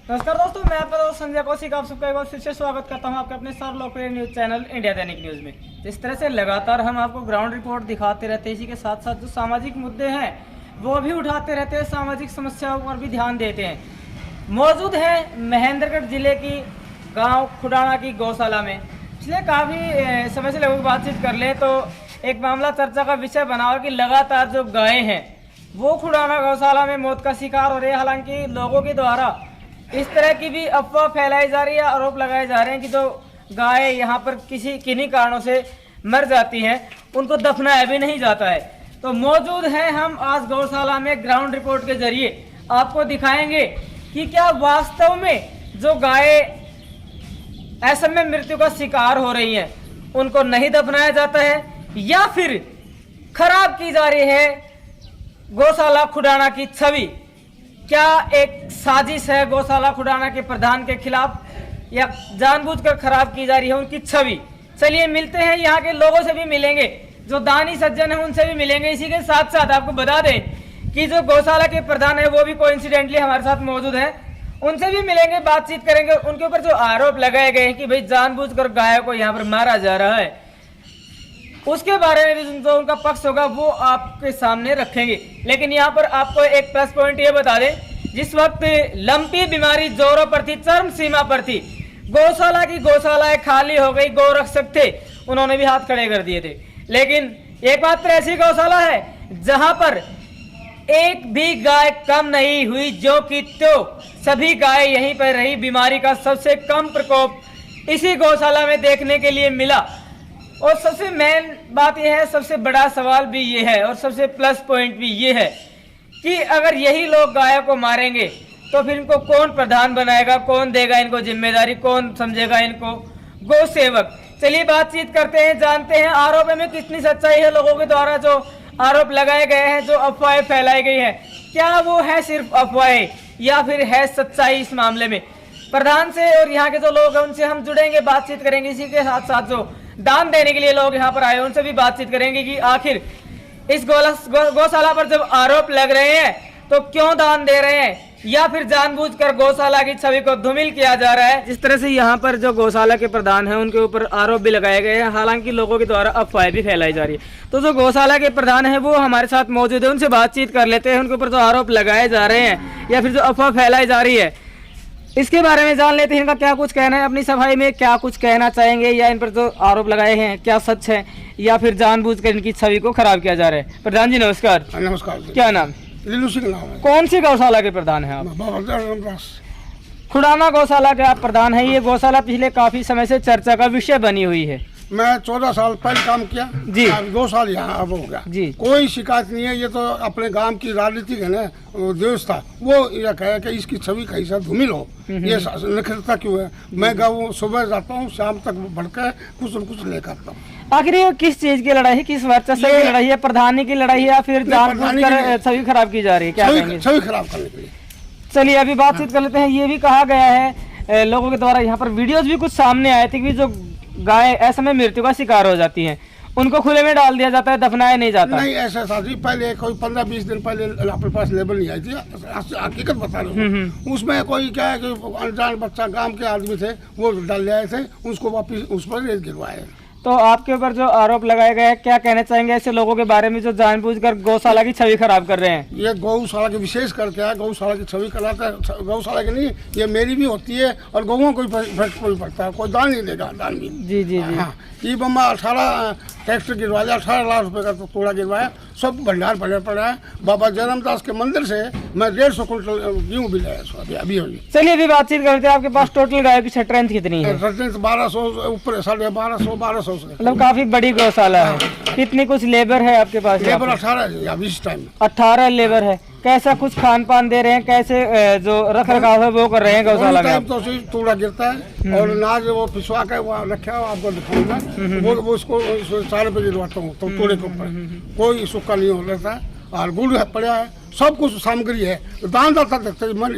नमस्कार दोस्तों, मैं आपका दोस्त संजय कौशिक आप सबका एक बार फिर से स्वागत करता हूं आपके अपने सर्व लोकप्रिय न्यूज चैनल इंडिया दैनिक न्यूज में। इस तरह से लगातार हम आपको ग्राउंड रिपोर्ट दिखाते रहते हैं। इसी के साथ साथ जो सामाजिक मुद्दे हैं वो भी उठाते रहते हैं, सामाजिक समस्याओं पर भी ध्यान देते हैं। मौजूद है महेंद्रगढ़ जिले की गाँव खुडाना की गौशाला में। पिछले काफ़ी समय से लोगों की बातचीत कर ले तो एक मामला चर्चा का विषय बना हुआ कि लगातार जो गायें हैं वो खुडाना गौशाला में मौत का शिकार हो रही है। हालांकि लोगों के द्वारा इस तरह की भी अफवाह फैलाई जा रही है, आरोप लगाए जा रहे हैं कि जो गाय यहाँ पर किन्हीं कारणों से मर जाती हैं उनको दफनाया भी नहीं जाता है। तो मौजूद हैं हम आज गौशाला में, ग्राउंड रिपोर्ट के जरिए आपको दिखाएंगे कि क्या वास्तव में जो गाय ऐसे में मृत्यु का शिकार हो रही हैं उनको नहीं दफनाया जाता है या फिर खराब की जा रही है गौशाला खुडाना की छवि। क्या एक साजिश है गौशाला खुडाना के प्रधान के खिलाफ या जानबूझकर खराब की जा रही है उनकी छवि। चलिए मिलते हैं, यहाँ के लोगों से भी मिलेंगे, जो दानी सज्जन है उनसे भी मिलेंगे। इसी के साथ साथ आपको बता दें कि जो गौशाला के प्रधान है वो भी कोइंसिडेंटली हमारे साथ मौजूद है, उनसे भी मिलेंगे, बातचीत करेंगे। उनके ऊपर जो आरोप लगाए गए हैं कि भाई जानबूझकर गायों को यहाँ पर मारा जा रहा है, उसके बारे में भी जो उनका पक्ष होगा वो आपके सामने रखेंगे। लेकिन यहाँ पर आपको एक प्लस पॉइंट ये बता दें, जिस वक्त लंपी बीमारी जोरों पर थी, चरम सीमा पर थी, गौशाला की गौशालाएं खाली हो गई, गौ रक्षक थे उन्होंने भी हाथ खड़े कर दिए थे। लेकिन एकमात्र ऐसी गौशाला है जहां पर एक भी गाय कम नहीं हुई, जो कि तो सभी गाय यहीं पर रही। बीमारी का सबसे कम प्रकोप इसी गौशाला में देखने के लिए मिला। और सबसे मेन बात यह है, सबसे बड़ा सवाल भी ये है और सबसे प्लस पॉइंट भी ये है कि अगर यही लोग गायों को मारेंगे तो फिर इनको कौन प्रधान बनाएगा, कौन देगा इनको जिम्मेदारी, कौन समझेगा इनको गौ सेवक। चलिए बातचीत करते हैं, जानते हैं आरोप में कितनी सच्चाई है। लोगों के द्वारा जो आरोप लगाए गए हैं, जो अफवाहें फैलाई गई है, क्या वो है सिर्फ अफवाहें या फिर है सच्चाई इस मामले में। प्रधान से और यहाँ के जो लोग हैं उनसे हम जुड़ेंगे, बातचीत करेंगे। इसी के साथ साथ जो दान देने के लिए लोग यहाँ पर आए उनसे भी बातचीत करेंगे कि आखिर इस गौशाला पर जब आरोप लग रहे हैं तो क्यों दान दे रहे हैं या फिर जानबूझकर गौशाला की छवि को धूमिल किया जा रहा है। जिस तरह से यहाँ पर जो गौशाला के प्रधान हैं उनके ऊपर आरोप भी लगाए गए हैं, हालांकि लोगों के द्वारा अफवाहें भी फैलाई जा रही है। तो जो गौशाला के प्रधान है वो हमारे साथ मौजूद है, उनसे बातचीत कर लेते हैं। उनके ऊपर जो आरोप लगाए जा रहे हैं या फिर जो अफवाह फैलाई जा रही है इसके बारे में जान लेते हैं, इनका क्या कुछ कहना है, अपनी सफाई में क्या कुछ कहना चाहेंगे, या इन पर जो आरोप लगाए हैं क्या सच है या फिर जानबूझकर इनकी छवि को खराब किया जा रहा है। प्रधान जी नमस्कार। नमस्कार। क्या नाम? लीलू सिंह नाम है। कौन सी गौशाला के प्रधान हैं आप? खुडाना गौशाला के आप प्रधान हैं। ये गौशाला पिछले काफी समय से चर्चा का विषय बनी हुई है। मैं 14 साल पहले काम किया जी, 2 साल यहाँ अब हो गया जी। कोई शिकायत नहीं है। ये तो अपने गांव की राजनीतिक है ना व्यवस्था, वो ये कहे कि इसकी छवि कहीं से धूमिल हो, ये निखरता क्यों है। मैं गाँव सुबह जाता हूँ, शाम तक भड़के कुछ न कुछ लेकर आता हूँ। आखिर ये किस चीज की लड़ाई है, किस वर्चस्व की लड़ाई है, प्रधानी की लड़ाई है या फिर जानबूझकर छवि खराब की जा रही है? क्या कहेंगे? छवि खराब करने के लिए। चलिए अभी बातचीत कर लेते हैं। ये भी कहा गया है लोगों के द्वारा, यहाँ पर वीडियोज भी कुछ सामने आए थे कि जो गाय ऐसे में मृत्यु का शिकार हो जाती हैं उनको खुले में डाल दिया जाता है, दफनाया नहीं जाता। नहीं ऐसा था जी, पहले कोई 15-20 दिन पहले अपने पास लेबल नहीं आई थी, हकीकत बता रहे हूँ। उसमें कोई क्या है कि अनजान बच्चा गांव के आदमी थे वो डाल ले आए थे, उसको वापिस उस पर रेत गिरवाए। तो आपके ऊपर जो आरोप लगाए गए हैं क्या कहना चाहेंगे ऐसे लोगों के बारे में जो जानबूझकर गौशाला की छवि खराब कर रहे हैं? ये गौशाला की विशेष करके है, गौशाला की छवि कराता है। गौशाला की नहीं, ये मेरी भी होती है और गौओं को कोई पड़ता है, कोई दान नहीं देगा। दान भी जी जी जी। हाँ, ये बम्मा 18 टैक्स गिरवाया, 18 लाख रुपए का तो तोड़ा गिरवाया, सब भंडार भरे पड़ा है। बाबा जन्मदास के मंदिर से मैं 150 कुंटल गेहूँ भी लाया अभी होगी। चलिए अभी बातचीत करते हैं। आपके पास टोटल गाय की स्ट्रेंथ कितनी है? 1200 ऊपर, 1250 मतलब काफी बड़ी गौशाला है। कितनी कुछ लेबर है आपके पास? लेबर 18 है इस टाइम। 18 लेबर है। कैसा कुछ खान पान दे रहे हैं, कैसे जो रख रखाव है वो कर रहे हैं गौशाला में? तो तोड़ा गिरता है और अनाज वो पिसवा के वहाँ रखा है, आपको दिखाऊंगा। वो उसको 4 बजे गिरवाता हूँ तो तोड़े के ऊपर कोई सूखा नहीं हो रहता है और गुड़ पड़ा है, सब कुछ सामग्री है। दानदाता देखते मन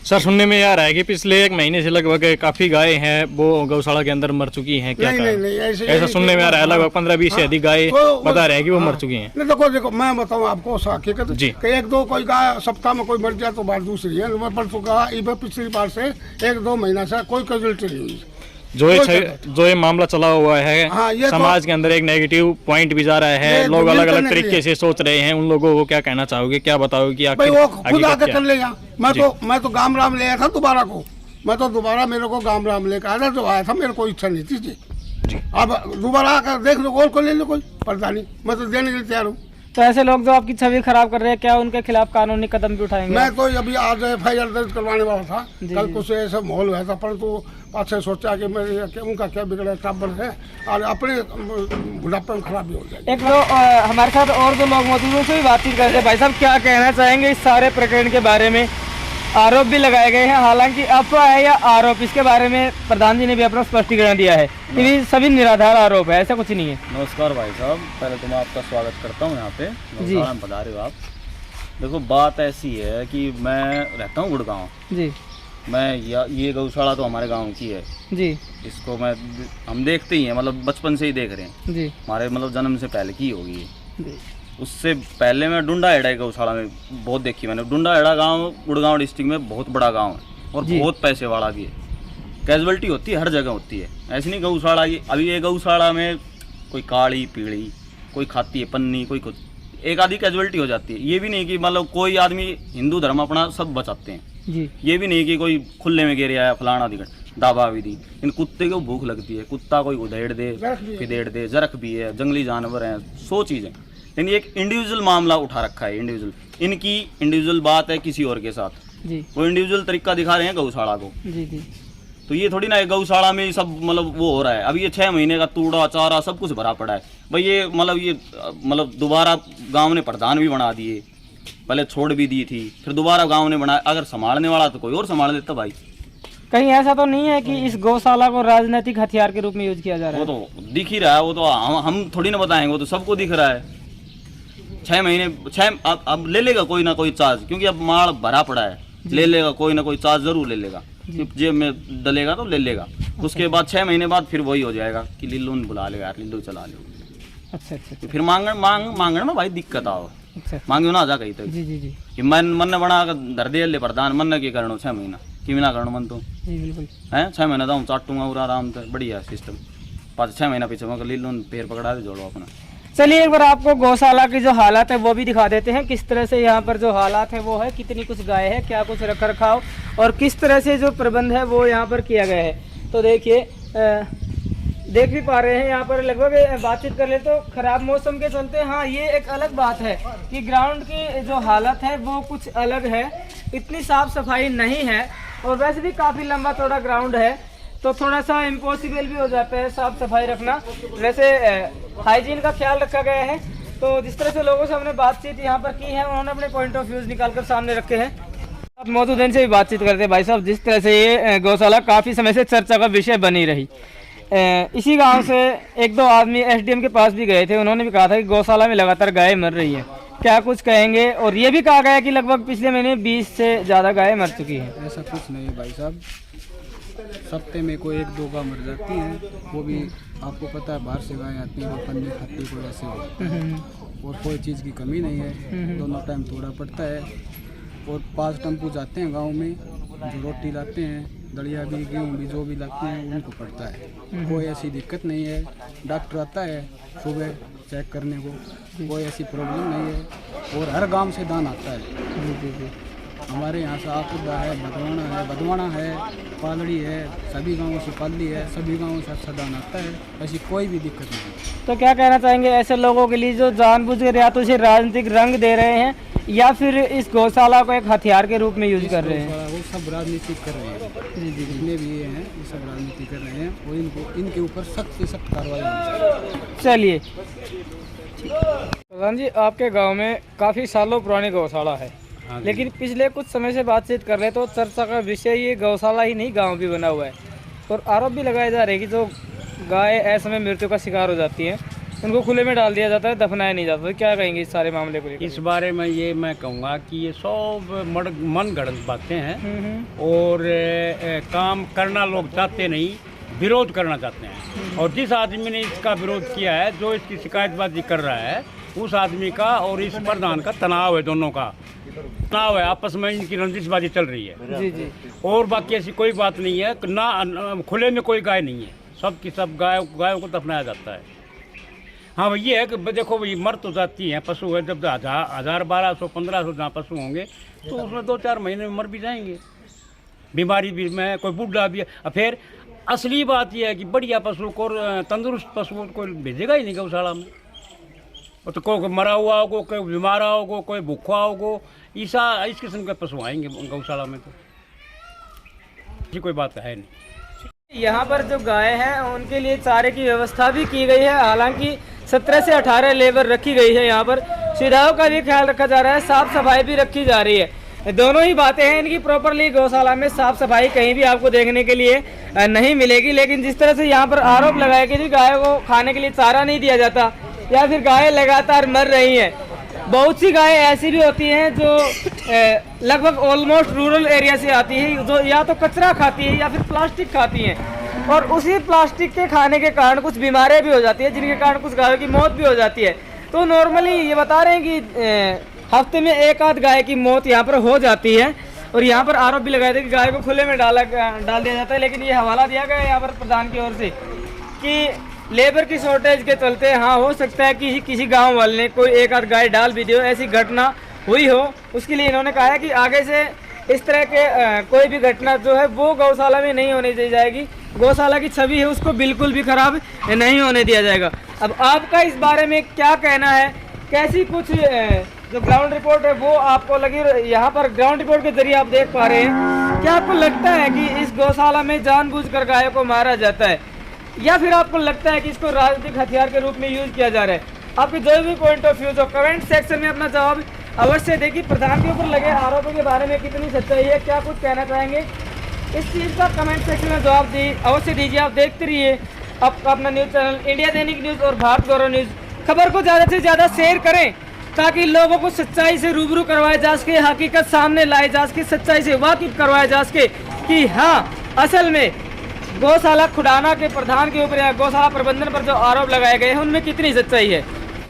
सर सुनने में आ रहा है कि पिछले 1 महीने से लगभग काफी गाय हैं वो गौशाला के अंदर मर चुकी हैं, क्या नहीं, ऐसा सुनने में आ रहा है? लगभग 15-20 से अधिक गाय बता रहे हैं कि वो मर चुकी हैं। नहीं देखो मैं बताऊँ आपको हकीकत जी कि 1-2 कोई गाय सप्ताह में कोई मर जाए तो बात दूसरी है। मैं पर चुका पिछली बार से 1-2 महीना से कोई कैजुअलिटी नहीं हुई। जो ये मामला चला हुआ है, हाँ, समाज के अंदर एक नेगेटिव पॉइंट भी जा रहा है, लोग अलग अलग तरीके से सोच रहे हैं, उन लोगों को क्या कहना चाहोगे, क्या बताओगे कि आखिर वो खुद आके कर ले जा। मैं तो गाम राम ले आया था दोबारा को, मेरे को गाम राम लेकर आया था, जो आया था मेरे को इच्छा नहीं थी जी। अब दोबारा आकर देख लो, और को ले लो, कोई पता नहीं, मैं तो देने के लिए तैयार हूँ। तो ऐसे लोग जो आपकी छवि खराब कर रहे हैं, क्या उनके खिलाफ कानूनी कदम भी उठाएंगे? मैं तो अभी आज FIR दर्ज करवाने वाला था, कल कुछ ऐसा माहौल हुआ था, परंतु पाछे सोचा कि उनका क्या बिगड़ा टाबर है और अपने बुढ़ापे में खराब भी हो जाएगी। एक तो हमारे साथ और जो लोग मौजूद हैं, उनसे भी बातचीत करते हैं। भाई साहब, क्या कहना चाहेंगे इस सारे प्रकरण के बारे में? आरोप भी लगाए गए हैं, हालांकि अफवाह है या आरोप, इसके बारे में प्रधान जी ने भी अपना स्पष्टीकरण दिया है कि सभी निराधार आरोप है, ऐसा कुछ नहीं है। नमस्कार भाई साहब, पहले तो मैं आपका स्वागत करता हूँ यहाँ पे गौशाला में पधारे हो आप। देखो बात ऐसी है कि मैं रहता हूँ गुड़गांव जी। ये गौशाला तो हमारे गांव की है जी। इसको हम देखते ही हैं, मतलब बचपन से ही देख रहे हैं जी। हमारे मतलब जन्म से पहले की होगी जी। उससे पहले मैं डुंडा हेड़ा गौशाला में बहुत देखी मैंने। डुंडा हेड़ा गाँव गुड़गांव डिस्ट्रिक्ट में बहुत बड़ा गाँव है और बहुत पैसे वाला भी है। कैजुअलिटी होती है, हर जगह होती है, ऐसी नहीं गौशाला ये। अभी ये गौशाला में कोई काली पीली, कोई खाती है पन्नी, कोई कुछ, एक आधी कैजुअलिटी हो जाती है। ये भी नहीं कि मतलब कोई आदमी हिंदू धर्म अपना सब बचाते हैं जी। ये भी नहीं कि कोई खुले में गिर आया फलाना दिखट दावा भी दी। इन कुत्ते को भूख लगती है, कुत्ता कोई उधेड़ दे फिदेड़ दे, जरख भी है, जंगली जानवर हैं, 100 चीज़ें। यानी एक इंडिविजुअल मामला उठा रखा है, इंडिविजुअल। इनकी इंडिविजुअल बात है किसी और के साथ जी। वो इंडिविजुअल तरीका दिखा रहे हैं गौशाला को जी जी। तो ये थोड़ी ना गौशाला में सब मतलब वो हो रहा है। अभी ये 6 महीने का तूड़ा चारा सब कुछ भरा पड़ा है भाई। ये मतलब दोबारा गांव ने प्रधान भी बना दिए, पहले छोड़ भी दी थी, फिर दोबारा गांव ने बनाया। अगर संभालने वाला तो कोई और संभाल देता भाई। कहीं ऐसा तो नहीं है कि इस गौशाला को राजनीतिक हथियार के रूप में यूज किया जा रहा है? वो तो दिख ही रहा है, वो तो हम थोड़ी ना बताएंगे, वो तो सबको दिख रहा है। 6 महीने अब ले लेगा कोई ना कोई चार्ज, क्योंकि अब माल भरा पड़ा है, ले लेगा कोई ना कोई चार्ज जरूर ले लेगा, जेब में डलेगा तो ले लेगा। उसके बाद 6 महीने बाद फिर वही हो जाएगा कि लिल्लू ने बुला लेगा, लिल्लू चला ले। अच्छा। तो फिर मांगण में भाई दिक्कत आओ, मांगे ना जा कहीं तक जी जी जी। कि मन बना धर दे ले प्रधान, मन की करो 6 महीना कि ना करो मन तो है 6 महीना तो चाटूंगा पूरा आराम से, बढ़िया सिस्टम। 5-6 महीना पीछे मैं लिल्लू पैर पकड़ा दे जोड़ो अपना। चलिए एक बार आपको गौशाला की जो हालात है वो भी दिखा देते हैं, किस तरह से यहाँ पर जो हालात है वो है, कितनी कुछ गाय है, क्या कुछ रख रखाव और किस तरह से जो प्रबंध है वो यहाँ पर किया गया है। तो देखिए देख भी पा रहे हैं यहाँ पर, लगभग बातचीत कर ले तो खराब मौसम के चलते, हाँ ये एक अलग बात है कि ग्राउंड की जो हालत है वो कुछ अलग है, इतनी साफ सफाई नहीं है और वैसे भी काफ़ी लंबा चौड़ा ग्राउंड है, तो थोड़ा सा इम्पॉसिबल भी हो जाता है साफ सफाई रखना। वैसे हाइजीन का ख्याल रखा गया है। तो जिस तरह से लोगों से हमने बातचीत यहाँ पर की है, उन्होंने अपने पॉइंट ऑफ व्यूज निकाल कर सामने रखे हैं। आप मौजूद इनसे भी बातचीत करते हैं। भाई साहब, जिस तरह से ये गौशाला काफ़ी समय से चर्चा का विषय बनी रही, इसी गांव से 1-2 आदमी SDM के पास भी गए थे, उन्होंने भी कहा था कि गौशाला में लगातार गाय मर रही है, क्या कुछ कहेंगे? और ये भी कहा गया कि लगभग पिछले महीने 20 से ज़्यादा गाय मर चुकी है। ऐसा कुछ नहीं भाई साहब, सप्ते में कोई 1-2 गाय मर जाती हैं, वो भी आपको पता है बाहर से गाय आती है, पन्नी खाती कोई ऐसे और कोई चीज़ की कमी नहीं है। दोनों टाइम थोड़ा पड़ता है और 5 टेम्पू जाते हैं गांव में, जो रोटी लाते हैं, दलिया भी, गेहूँ भी, जो भी लाते हैं उनको पड़ता है। कोई ऐसी दिक्कत नहीं है। डॉक्टर आता है सुबह चेक करने को, कोई ऐसी प्रॉब्लम नहीं है और हर गांव से दान आता है। हमारे यहाँ से आकुदा है, भदवाना है, पालड़ी है, सभी गांवों से पालड़ी है, सभी गांवों से अच्छा दान आता है, ऐसी कोई भी दिक्कत नहीं। तो क्या कहना चाहेंगे ऐसे लोगों के लिए जो जानबूझकर या तो इसे राजनीतिक रंग दे रहे हैं या फिर इस गौशाला को एक हथियार के रूप में यूज कर रहे हैं? वो सब राजनीति कर रहे हैं जी, जितने भी ये हैं ये सब राजनीति कर रहे हैं और इनके ऊपर सख्त से सख्त कार्रवाई होनी चाहिए। चलिए प्रधान जी, आपके गांव में काफ़ी सालों पुरानी गौशाला है, लेकिन पिछले कुछ समय से बातचीत कर रहे तो चर्चा का विषय ये गौशाला ही नहीं गांव भी बना हुआ है और आरोप भी लगाए जा रहे हैं कि जो गाय ऐसे में मृत्यु का शिकार हो जाती हैं उनको खुले में डाल दिया जाता है, दफनाया नहीं जाता। तो क्या कहेंगे इस सारे मामले को लेकर? इस बारे में ये मैं कहूँगा कि ये सब मन गढ़ंत बातें हैं और काम करना लोग चाहते नहीं, विरोध करना चाहते हैं। और जिस आदमी ने इसका विरोध किया है, जो इसकी शिकायतबाजी कर रहा है, उस आदमी का और इस प्रधान का तनाव है, दोनों का तनाव है, आपस में इनकी रंजिशबाजी चल रही है। जी जी। और बाकी ऐसी कोई बात नहीं है ना, खुले में कोई गाय नहीं है, सब की सब गायों को दफनाया जाता है। हाँ ये है कि देखो भाई मर तो जाती हैं, पशु है, जब 1000 1200 1500 जहाँ पशु होंगे तो उसमें 2-4 महीने में मर भी जाएंगे, बीमारी भी में, कोई बूढ़ा भी है। फिर असली बात यह है कि बढ़िया पशु को, तंदुरुस्त पशु को कोई भेजेगा ही नहीं गौशाला में। तो कोई मरा हुआ होगा, कोई बीमार होगा, कोई भूखा होगा, इस किस्म के पशु आएंगे गौशाला में, तो ये कोई बात है नहीं। यहाँ पर जो गाय हैं उनके लिए चारे की व्यवस्था भी की गई है। हालांकि 17 से 18 लेबर रखी गई है। यहाँ पर सुविधाओं का भी ख्याल रखा जा रहा है, साफ सफाई भी रखी जा रही है। दोनों ही बातें हैं इनकी। प्रॉपरली गौशाला में साफ सफाई कहीं भी आपको देखने के लिए नहीं मिलेगी। लेकिन जिस तरह से यहाँ पर आरोप लगाया कि जी गायों को खाने के लिए चारा नहीं दिया जाता या फिर गायें लगातार मर रही हैं। बहुत सी गायें ऐसी भी होती हैं जो लगभग ऑलमोस्ट रूरल एरिया से आती है, जो या तो कचरा खाती है या फिर प्लास्टिक खाती हैं, और उसी प्लास्टिक के खाने के कारण कुछ बीमारियां भी हो जाती है, जिनके कारण कुछ गायों की मौत भी हो जाती है। तो नॉर्मली ये बता रहे हैं कि हफ्ते में 1 आध गाय की मौत यहाँ पर हो जाती है। और यहाँ पर आरोप भी लगाए थे कि गाय को खुले में डाल दिया जाता है। लेकिन ये हवाला दिया गया यहाँ पर प्रधान की ओर से कि लेबर की शॉर्टेज के चलते हाँ हो सकता है कि किसी गांव वाले ने कोई 1 आध गाय डाल भी दियो, ऐसी घटना हुई हो। उसके लिए इन्होंने कहा है कि आगे से इस तरह के कोई भी घटना जो है वो गौशाला में नहीं होने दी जाएगी। गौशाला की छवि है उसको बिल्कुल भी खराब नहीं होने दिया जाएगा। अब आपका इस बारे में क्या कहना है? कैसी कुछ जो ग्राउंड रिपोर्ट है वो आपको लगी? यहाँ पर ग्राउंड रिपोर्ट के जरिए आप देख पा रहे हैं, क्या आपको लगता है कि इस गौशाला में जानबूझकर गायों को मारा जाता है, या फिर आपको लगता है कि इसको राजनीतिक हथियार के रूप में यूज किया जा रहा है? आपके जो भी पॉइंट ऑफ व्यू हो कमेंट सेक्शन में अपना जवाब अवश्य देखिए। प्रधान के ऊपर लगे आरोपों के बारे में कितनी सच्चाई है, क्या कुछ कहना चाहेंगे, इस चीज़ का कमेंट सेक्शन में जवाब अवश्य दीजिए। आप देखते रहिए आपका अपना न्यूज़ चैनल इंडिया दैनिक न्यूज़ और भारत गौरव न्यूज़। खबर को ज़्यादा से ज़्यादा शेयर करें ताकि लोगों को सच्चाई से रूबरू करवाया जा सके, हकीकत सामने लाई जा सके, सच्चाई से वाकिफ करवाया जा सके कि हाँ असल में गौशाला खुडाना के प्रधान के ऊपर या गौशाला प्रबंधन पर जो आरोप लगाए गए हैं उनमें कितनी सच्चाई है।